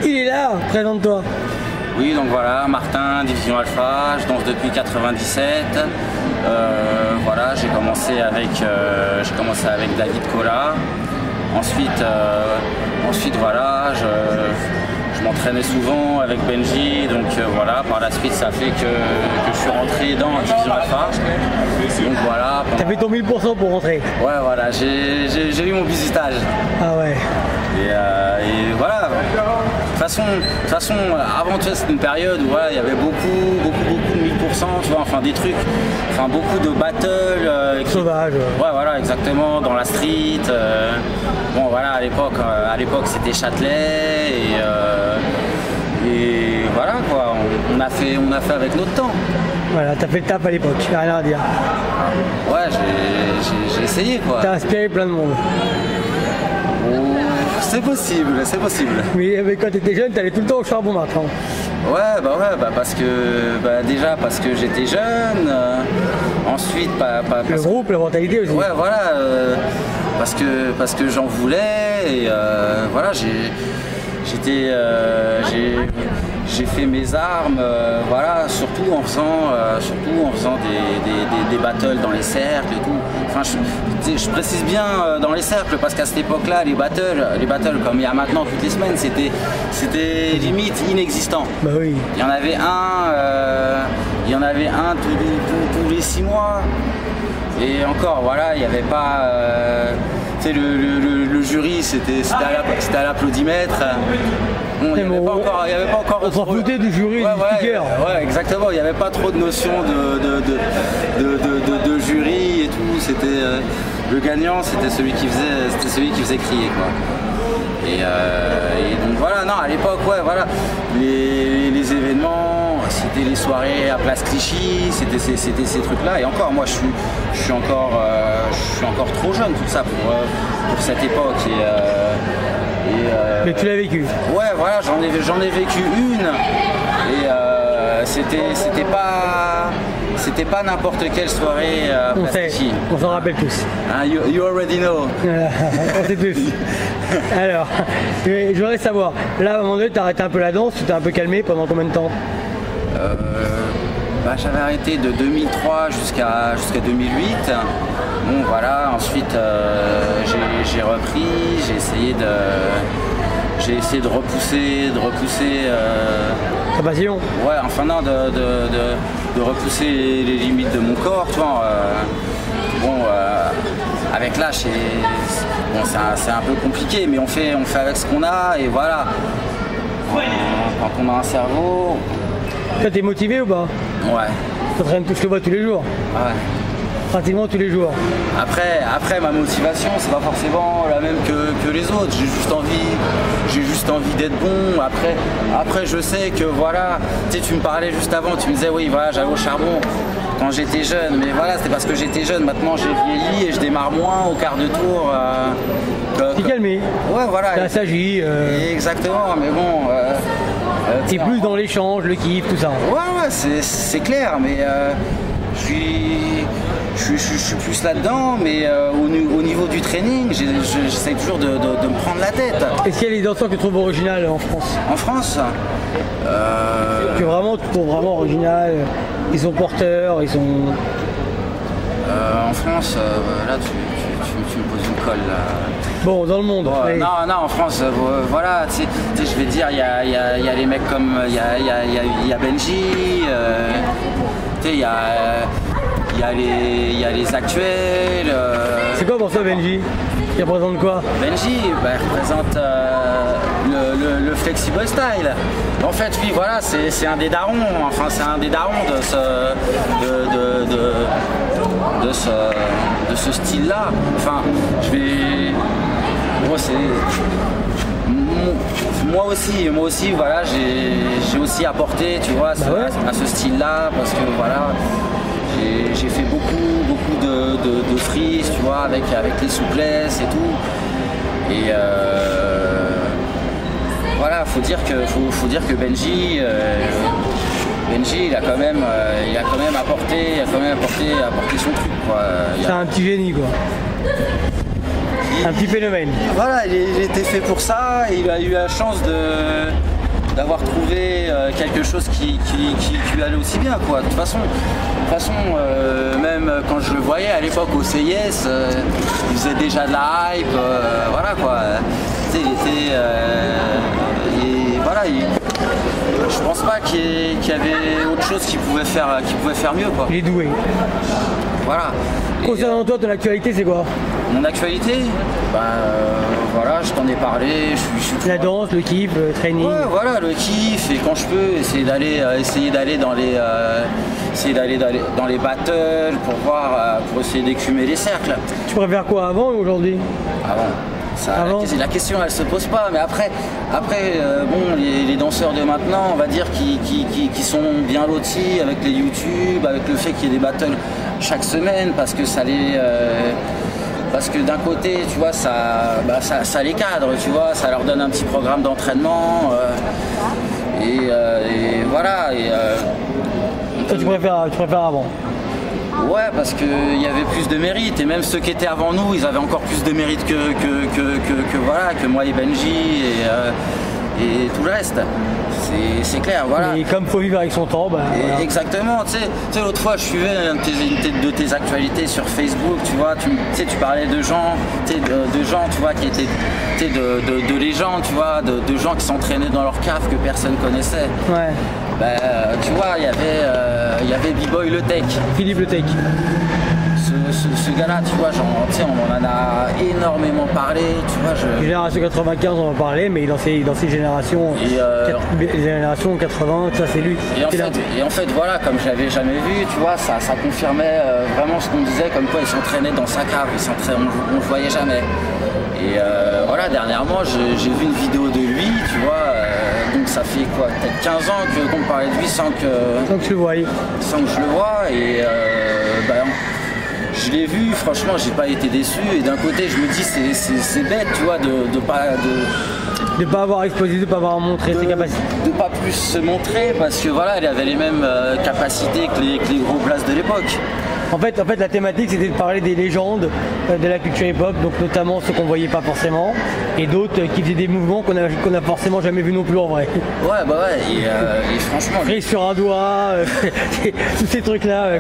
Il est là, présente-toi. Oui, donc voilà, Martin, Division Alpha, je danse depuis 97. Voilà, j'ai commencé avec David Cola. Ensuite voilà, je m'entraînais souvent avec Benji, donc voilà, par la suite ça fait que je suis rentré dans Division Alpha. Donc voilà. T'as fait ton 1000% pour rentrer. Ouais, voilà, j'ai eu mon visitage. Ah ouais. Et voilà. De toute façon, avant, tu vois, c'était une période où voilà, il y avait beaucoup de 1000%, tu vois, enfin des trucs, enfin beaucoup de battles. Sauvage. Ouais, voilà, exactement, dans la street. Bon, voilà, à l'époque, c'était Châtelet et voilà quoi. On a fait avec notre temps. Voilà, t'as fait le taf à l'époque, y'a rien à dire. Ouais, j'ai essayé quoi. T'as inspiré plein de monde. C'est possible, c'est possible. Oui, mais quand t'étais jeune, t'allais tout le temps au charbon maintenant. Ouais, parce que déjà parce que j'étais jeune. Ensuite, le groupe, la mentalité aussi. Ouais, voilà, parce que j'en voulais et voilà, j'ai fait mes armes, voilà, surtout en faisant des battles dans les cercles et tout. Enfin, je précise bien dans les cercles parce qu'à cette époque-là, les battles comme il y a maintenant toutes les semaines, c'était limite inexistant. Bah oui. Il y en avait un tous les 6 mois. Et encore, voilà, il n'y avait pas. Tu sais, le jury, c'était à l'applaudimètre. Bon, il n'y avait pas encore. On s'en foutait du jury, du speaker. Ouais, exactement. Il n'y avait pas trop de notion de jury et tout. C'était le gagnant, c'était celui qui faisait crier, quoi. Et donc voilà, non, à l'époque, ouais, voilà, les événements, c'était les soirées à Place Clichy, c'était ces trucs-là. Et encore, moi, je suis encore trop jeune, tout ça, pour cette époque. Mais tu l'as vécu. Ouais, voilà, j'en ai vécu une. Et c'était pas n'importe quelle soirée à Place Clichy. On s'en rappelle tous. Hein, you already know. On sait tous. Alors, je voudrais savoir, là à un moment donné, t'as arrêté un peu la danse, tu t'es un peu calmé pendant combien de temps? J'avais arrêté de 2003 jusqu'à 2008. Bon voilà, ensuite j'ai repris, j'ai essayé de repousser ta passion. Ouais, enfin non, de repousser les limites de mon corps, tu vois. Avec l'âge, c'est un peu compliqué, mais on fait avec ce qu'on a et voilà. Quand on a un cerveau. Toi, t'es motivé ou pas? Ouais. T'entraînes, je te vois tous les jours. Ouais. Pratiquement tous les jours. Après ma motivation, c'est pas forcément la même que les autres. J'ai juste envie d'être bon. Après, je sais que voilà. Tu sais, tu me parlais juste avant, tu me disais oui, voilà, j'allais au charbon quand j'étais jeune. Mais voilà, c'était parce que j'étais jeune. Maintenant, j'ai vieilli et je démarre moins au quart de tour. T'es calmé. Ouais, voilà. T'as assagi. Exactement, mais bon. T'es plus dans l'échange, le kiff, tout ça. Ouais, c'est clair, mais je suis plus là-dedans, mais au niveau du training, j'essaie toujours de me prendre la tête. Est-ce qu'il y a des danseurs que tu trouves originales en France? En France Que vraiment, tu trouves vraiment original. Ils sont porteurs, ils sont... En France, là, tu me poses une colle, là. Bon, dans le monde. Ouais, non, en France, voilà, tu sais, je vais dire, il y a les mecs comme, il y a Benji, tu sais, il y a les actuels. C'est quoi pour toi Benji? Il représente quoi? Benji, il représente le flexible style. En fait, lui, voilà, c'est un des darons. Enfin, c'est un des darons de ce style-là. Enfin, moi aussi, voilà, j'ai aussi apporté, tu vois, à ce style-là, parce que voilà, j'ai fait beaucoup de freeze, tu vois, avec les souplesses et tout. Et voilà, faut dire que Benji, il a quand même apporté son truc, quoi. C'est un petit génie, quoi. Un petit phénomène. Voilà, il était fait pour ça, et il a eu la chance d'avoir trouvé quelque chose qui lui allait aussi bien, quoi. De toute façon, même quand je le voyais à l'époque au CIS, il faisait déjà de la hype, voilà quoi. Tu sais, il était... et voilà, je pense pas qu'il y avait autre chose qu'il pouvait faire mieux, quoi. Il est doué. Voilà. Concernant toi, ton actualité, c'est quoi? Mon actualité, voilà, je t'en ai parlé, je suis La danse, le kiff, le training. Ouais, voilà, le kiff, et quand je peux, essayer d'aller dans les battles pour essayer d'écumer les cercles. Tu préfères quoi, avant ou aujourd'hui? Avant. La question elle se pose pas, mais après bon, les danseurs de maintenant, on va dire qui sont bien lotis avec les YouTube, avec le fait qu'il y ait des battles chaque semaine, parce que parce que d'un côté, tu vois, ça les cadre, tu vois, ça leur donne un petit programme d'entraînement, et voilà. Toi, tu préfères avant? Ouais, parce qu'il y avait plus de mérite, et même ceux qui étaient avant nous, ils avaient encore plus de mérite que moi et Benji et tout le reste. C'est clair, voilà. Et comme il faut vivre avec son temps, voilà. Exactement, tu sais, l'autre fois je suivais une de tes actualités sur Facebook, tu vois, tu parlais de gens, tu vois, qui étaient de légendes, tu vois, de gens qui s'entraînaient dans leur cave que personne connaissait. Ouais. Tu vois, il y avait B-Boy Le Tech. Philippe Le Tech. Ce gars-là, tu vois, on en a énormément parlé, tu vois. Génération 95, on va parler, mais dans ces générations, génération 80, ça c'est lui. Et en fait, voilà, comme je l'avais jamais vu, tu vois, ça confirmait vraiment ce qu'on disait, comme quoi il s'entraînait dans sa cave, on le voyait jamais. Et voilà, dernièrement, j'ai vu une vidéo de lui, tu vois, donc ça fait quoi, peut-être 15 ans qu'on parlait de lui sans que je le voie. Sans que je le voie, et je l'ai vu, franchement, j'ai pas été déçu, et d'un côté, je me dis, c'est bête, tu vois, de pas avoir exposé, de pas avoir montré ses capacités. De pas plus se montrer, parce que voilà, il avait les mêmes capacités que les gros blazes de l'époque. En fait, la thématique, c'était de parler des légendes de la culture hip-hop, donc notamment ceux qu'on voyait pas forcément, et d'autres qui faisaient des mouvements qu'on a forcément jamais vu non plus en vrai. Ouais, et franchement... Prise sur un doigt, tous ces trucs-là.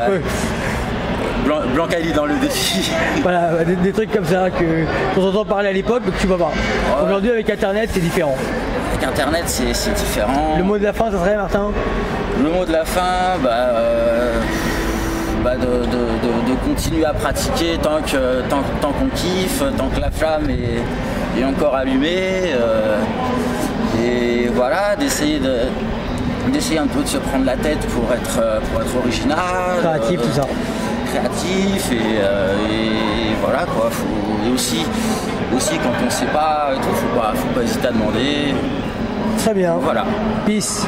Blancali dans le défi. Voilà, des trucs comme ça qu'on entend parler à l'époque, mais que tu vas pas. Ouais. Aujourd'hui, avec Internet, c'est différent. Avec Internet, c'est différent. Le mot de la fin, ça serait, Martin? Le mot de la fin, de continuer à pratiquer tant qu'on kiffe, tant que la flamme est encore allumée, et voilà, d'essayer un peu de se prendre la tête pour être original, créatif, tout ça. Créatif, et voilà quoi. Et aussi quand on sait pas, faut pas hésiter à demander. Très bien. Voilà. Peace.